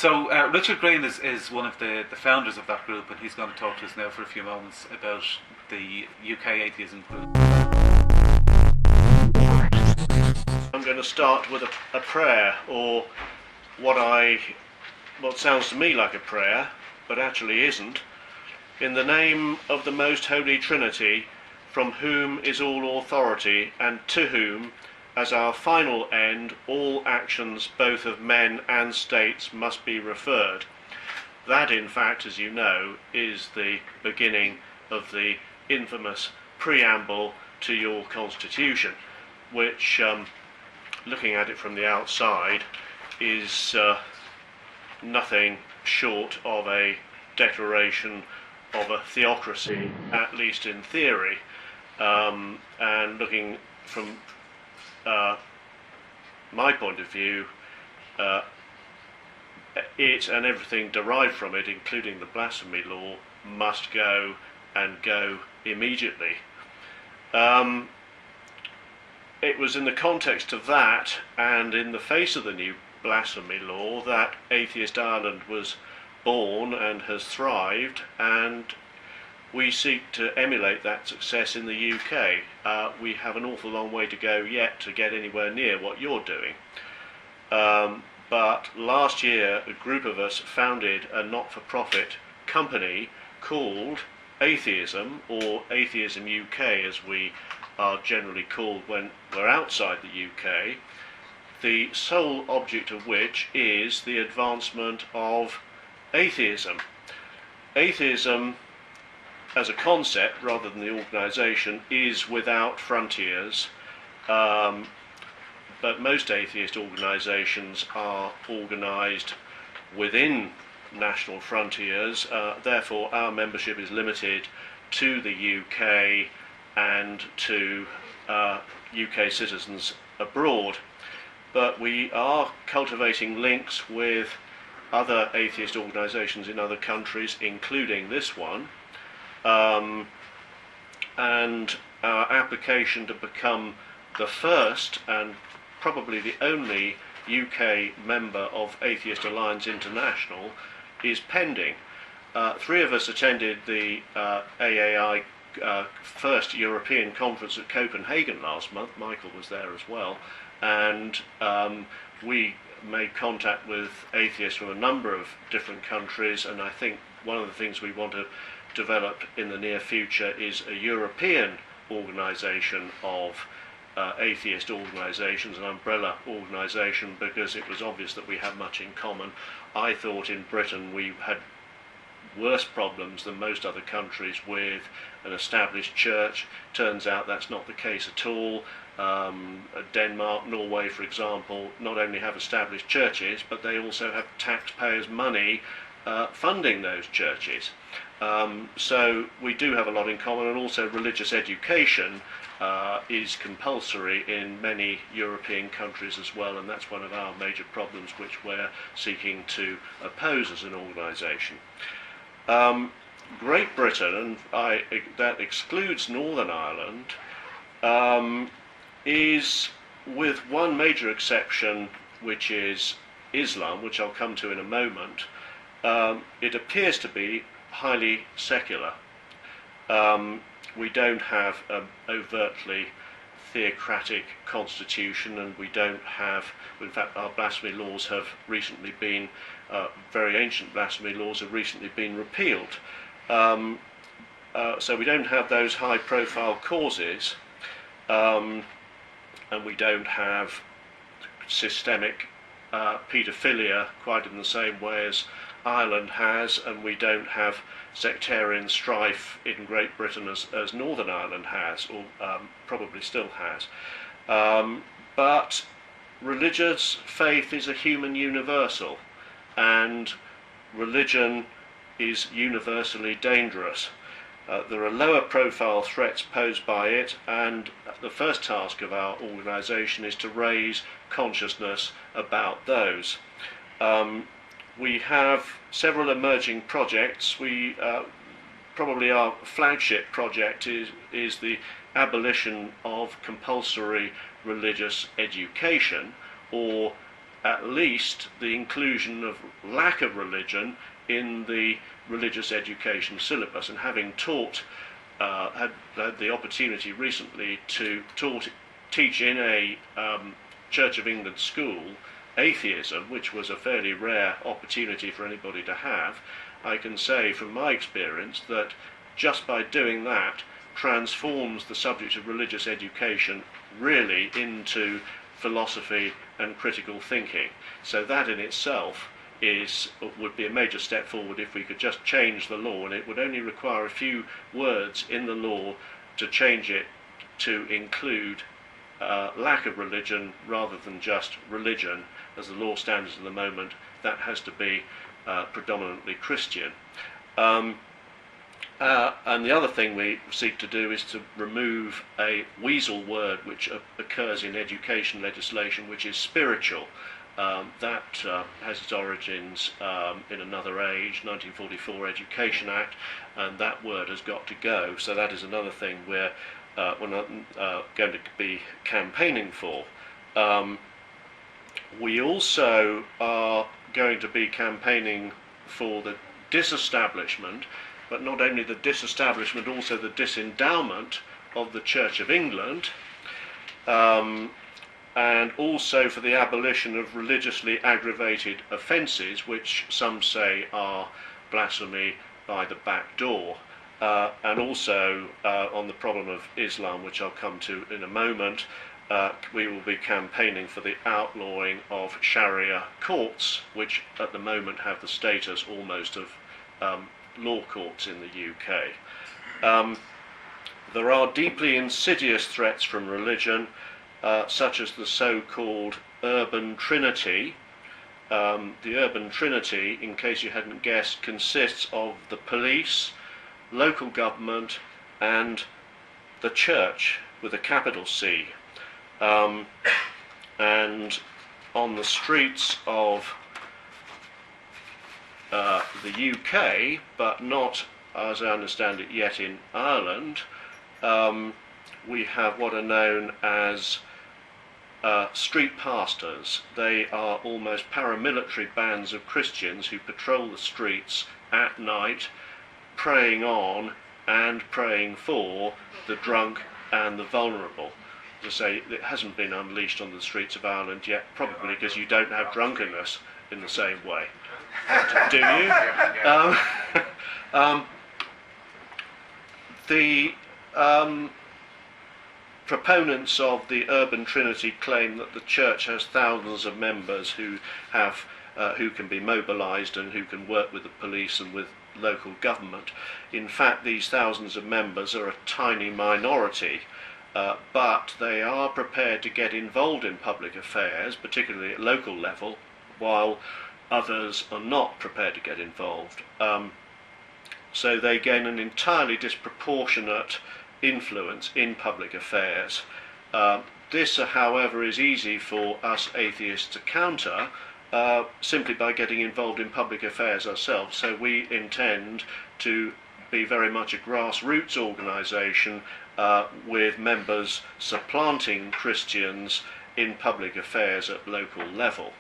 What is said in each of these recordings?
So Richard Green is one of the founders of that group, and he's going to talk to us now for a few moments about the UK Atheism Group. I'm going to start with a prayer, or what sounds to me like a prayer, but actually isn't. In the name of the Most Holy Trinity, from whom is all authority, and to whom, as our final end, all actions both of men and states must be referred. That, in fact, as you know, is the beginning of the infamous preamble to your Constitution, which, looking at it from the outside, is nothing short of a declaration of a theocracy, at least in theory, and looking from my point of view, it and everything derived from it, including the blasphemy law, must go, and go immediately. It was in the context of that, and in the face of the new blasphemy law, that Atheist Ireland was born and has thrived, and we seek to emulate that success in the UK. We have an awful long way to go yet to get anywhere near what you're doing. But last year, a group of us founded a not-for-profit company called Atheism, or Atheism UK as we are generally called when we're outside the UK, the sole object of which is the advancement of atheism. Atheism as a concept, rather than the organisation, is without frontiers, but most atheist organisations are organised within national frontiers, therefore our membership is limited to the UK and to UK citizens abroad. But we are cultivating links with other atheist organisations in other countries, including this one, and our application to become the first and probably the only UK member of Atheist Alliance International is pending. Three of us attended the AAI first European conference at Copenhagen last month. Michael was there as well, and we made contact with atheists from a number of different countries, and I think one of the things we want to develop in the near future is a European organisation of atheist organisations, an umbrella organisation, because it was obvious that we had much in common. I thought in Britain we had worse problems than most other countries with an established church. Turns out that's not the case at all. Denmark, Norway, for example, not only have established churches, but they also have taxpayers' money funding those churches. So we do have a lot in common, and also religious education is compulsory in many European countries as well, and that's one of our major problems which we're seeking to oppose as an organisation. Great Britain, and that excludes Northern Ireland, is, with one major exception, which is Islam, which I'll come to in a moment, it appears to be highly secular. We don't have an overtly theocratic constitution, and we don't have, in fact our blasphemy laws have recently been, very ancient blasphemy laws have recently been repealed. So we don't have those high profile causes, and we don't have systemic paedophilia quite in the same way as Ireland has, and we don't have sectarian strife in Great Britain as Northern Ireland has, or probably still has. But religious faith is a human universal, and religion is universally dangerous. There are lower profile threats posed by it, and the first task of our organisation is to raise consciousness about those. We have several emerging projects. Probably our flagship project is the abolition of compulsory religious education, or at least the inclusion of lack of religion in the religious education syllabus. And having taught, had the opportunity recently to teach in a Church of England school atheism, which was a fairly rare opportunity for anybody to have, I can say from my experience that just by doing that transforms the subject of religious education really into philosophy and critical thinking. So that in itself would be a major step forward if we could just change the law, and it would only require a few words in the law to change it to include lack of religion rather than just religion. As the law stands at the moment, that has to be predominantly Christian. And the other thing we seek to do is to remove a weasel word which occurs in education legislation, which is spiritual. That has its origins in another age, 1944 Education Act, and that word has got to go. So that is another thing we're not going to be campaigning for. We also are going to be campaigning for the disestablishment, but not only the disestablishment, also the disendowment of the Church of England, and also for the abolition of religiously aggravated offences, which some say are blasphemy by the back door, and also on the problem of Islam, which I'll come to in a moment. We will be campaigning for the outlawing of Sharia courts, which at the moment have the status almost of law courts in the UK. There are deeply insidious threats from religion, such as the so-called urban trinity. The urban trinity, in case you hadn't guessed, consists of the police, local government, and the church with a capital C. And on the streets of the UK, but not, as I understand it, yet in Ireland, we have what are known as street pastors. They are almost paramilitary bands of Christians who patrol the streets at night, preying on and praying for the drunk and the vulnerable. To say, it hasn't been unleashed on the streets of Ireland yet, probably because you don't have drunkenness in the same way. Do you? The proponents of the urban trinity claim that the church has thousands of members who can be mobilised and who can work with the police and with local government. In fact, these thousands of members are a tiny minority. But they are prepared to get involved in public affairs, particularly at local level, while others are not prepared to get involved. So they gain an entirely disproportionate influence in public affairs. This, however, is easy for us atheists to counter simply by getting involved in public affairs ourselves. So we intend to be very much a grassroots organisation with members supplanting Christians in public affairs at local level.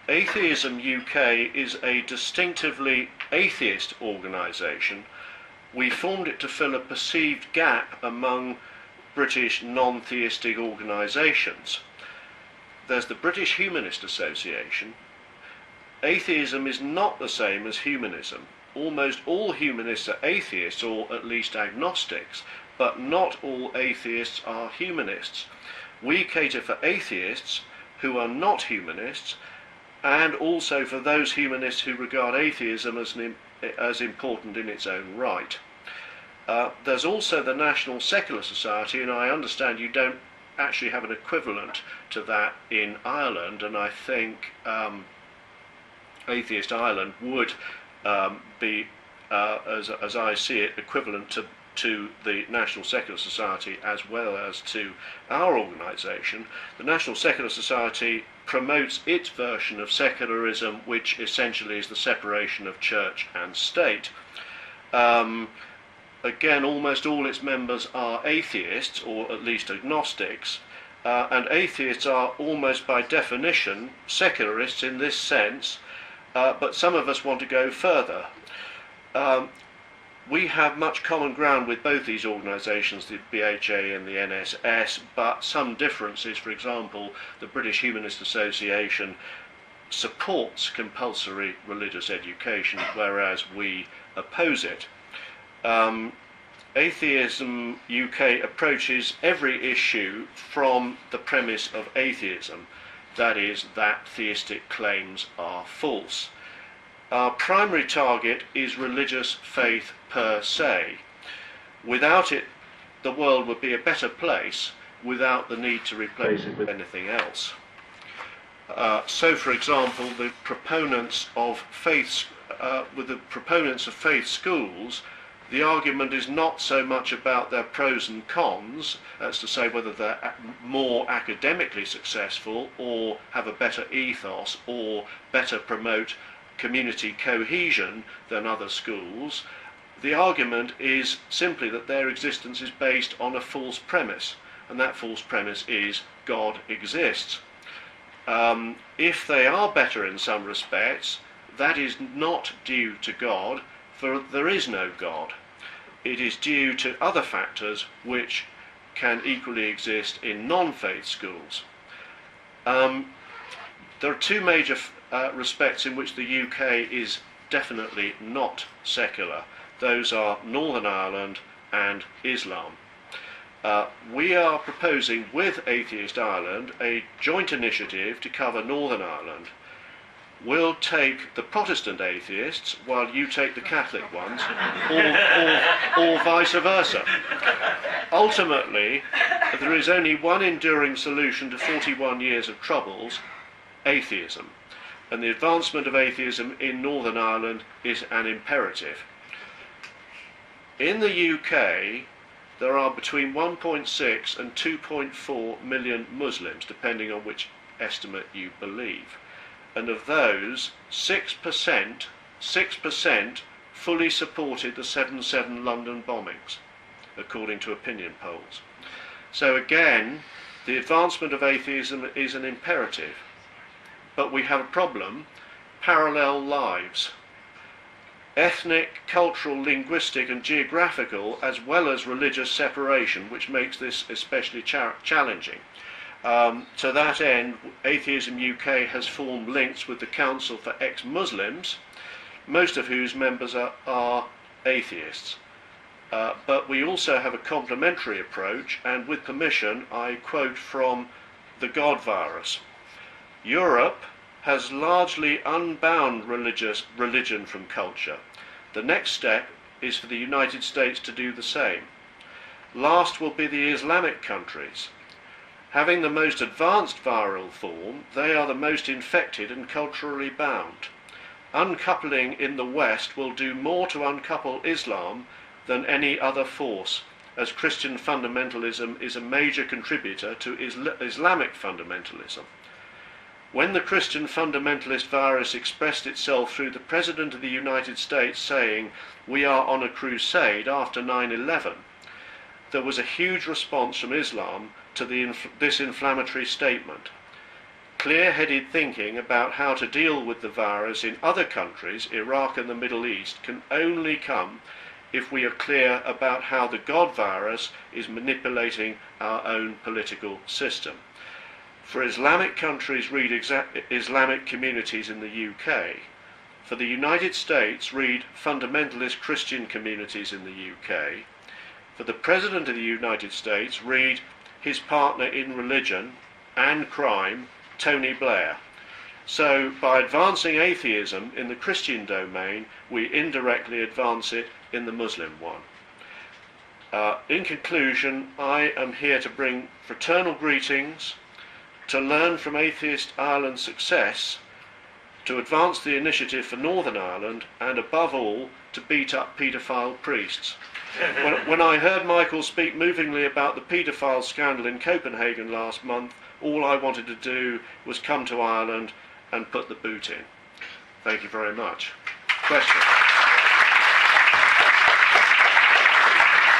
Atheism UK is a distinctively atheist organisation. We formed it to fill a perceived gap among British non-theistic organisations. There's the British Humanist Association. Atheism is not the same as humanism. Almost all humanists are atheists, or at least agnostics, but not all atheists are humanists. We cater for atheists who are not humanists, and also for those humanists who regard atheism as important in its own right. There's also the National Secular Society, and I understand you don't actually have an equivalent to that in Ireland, and I think Atheist Ireland would be, as I see it, equivalent to the National Secular Society as well as to our organisation. The National Secular Society promotes its version of secularism, which essentially is the separation of church and state. Again, almost all its members are atheists, or at least agnostics, and atheists are almost by definition secularists in this sense, but some of us want to go further. We have much common ground with both these organisations, the BHA and the NSS, but some differences. For example, the British Humanist Association supports compulsory religious education, whereas we oppose it. Atheism UK approaches every issue from the premise of atheism, that is, that theistic claims are false. Our primary target is religious faith per se. Without it, the world would be a better place without the need to replace it with anything else. So, for example, the proponents of faith, with the proponents of faith schools, the argument is not so much about their pros and cons, as to say whether they're more academically successful or have a better ethos or better promote community cohesion than other schools. The argument is simply that their existence is based on a false premise, and that false premise is God exists. If they are better in some respects, that is not due to God, for there is no God. It is due to other factors which can equally exist in non-faith schools. There are two major respects in which the UK is definitely not secular. Those are Northern Ireland and Islam. We are proposing with Atheist Ireland a joint initiative to cover Northern Ireland. We'll take the Protestant atheists while you take the Catholic ones, or vice versa. Ultimately, there is only one enduring solution to 41 years of troubles: atheism. And the advancement of atheism in Northern Ireland is an imperative. In the UK, there are between 1.6 and 2.4 million Muslims, depending on which estimate you believe. And of those, 6% fully supported the 7/7 London bombings, according to opinion polls. So again, the advancement of atheism is an imperative. But we have a problem: parallel lives. Ethnic, cultural, linguistic and geographical, as well as religious separation, which makes this especially challenging. To that end, Atheism UK has formed links with the Council for Ex-Muslims, most of whose members are atheists. But we also have a complementary approach, and with permission, I quote from The God Virus. Europe has largely unbound religion from culture. The next step is for the United States to do the same. Last will be the Islamic countries. Having the most advanced viral form, they are the most infected and culturally bound. Uncoupling in the West will do more to uncouple Islam than any other force, as Christian fundamentalism is a major contributor to Islamic fundamentalism. When the Christian fundamentalist virus expressed itself through the President of the United States saying, "We are on a crusade," after 9/11, there was a huge response from Islam to this inflammatory statement. Clear-headed thinking about how to deal with the virus in other countries, Iraq and the Middle East, can only come if we are clear about how the God virus is manipulating our own political system. For Islamic countries, read Islamic communities in the UK. For the United States, read fundamentalist Christian communities in the UK. For the President of the United States, read his partner in religion and crime, Tony Blair. So by advancing atheism in the Christian domain, we indirectly advance it in the Muslim one. In conclusion, I am here to bring fraternal greetings, to learn from Atheist Ireland's success, to advance the initiative for Northern Ireland, and above all, to beat up paedophile priests. When I heard Michael speak movingly about the paedophile scandal in Copenhagen last month, all I wanted to do was come to Ireland and put the boot in. Thank you very much. Questions?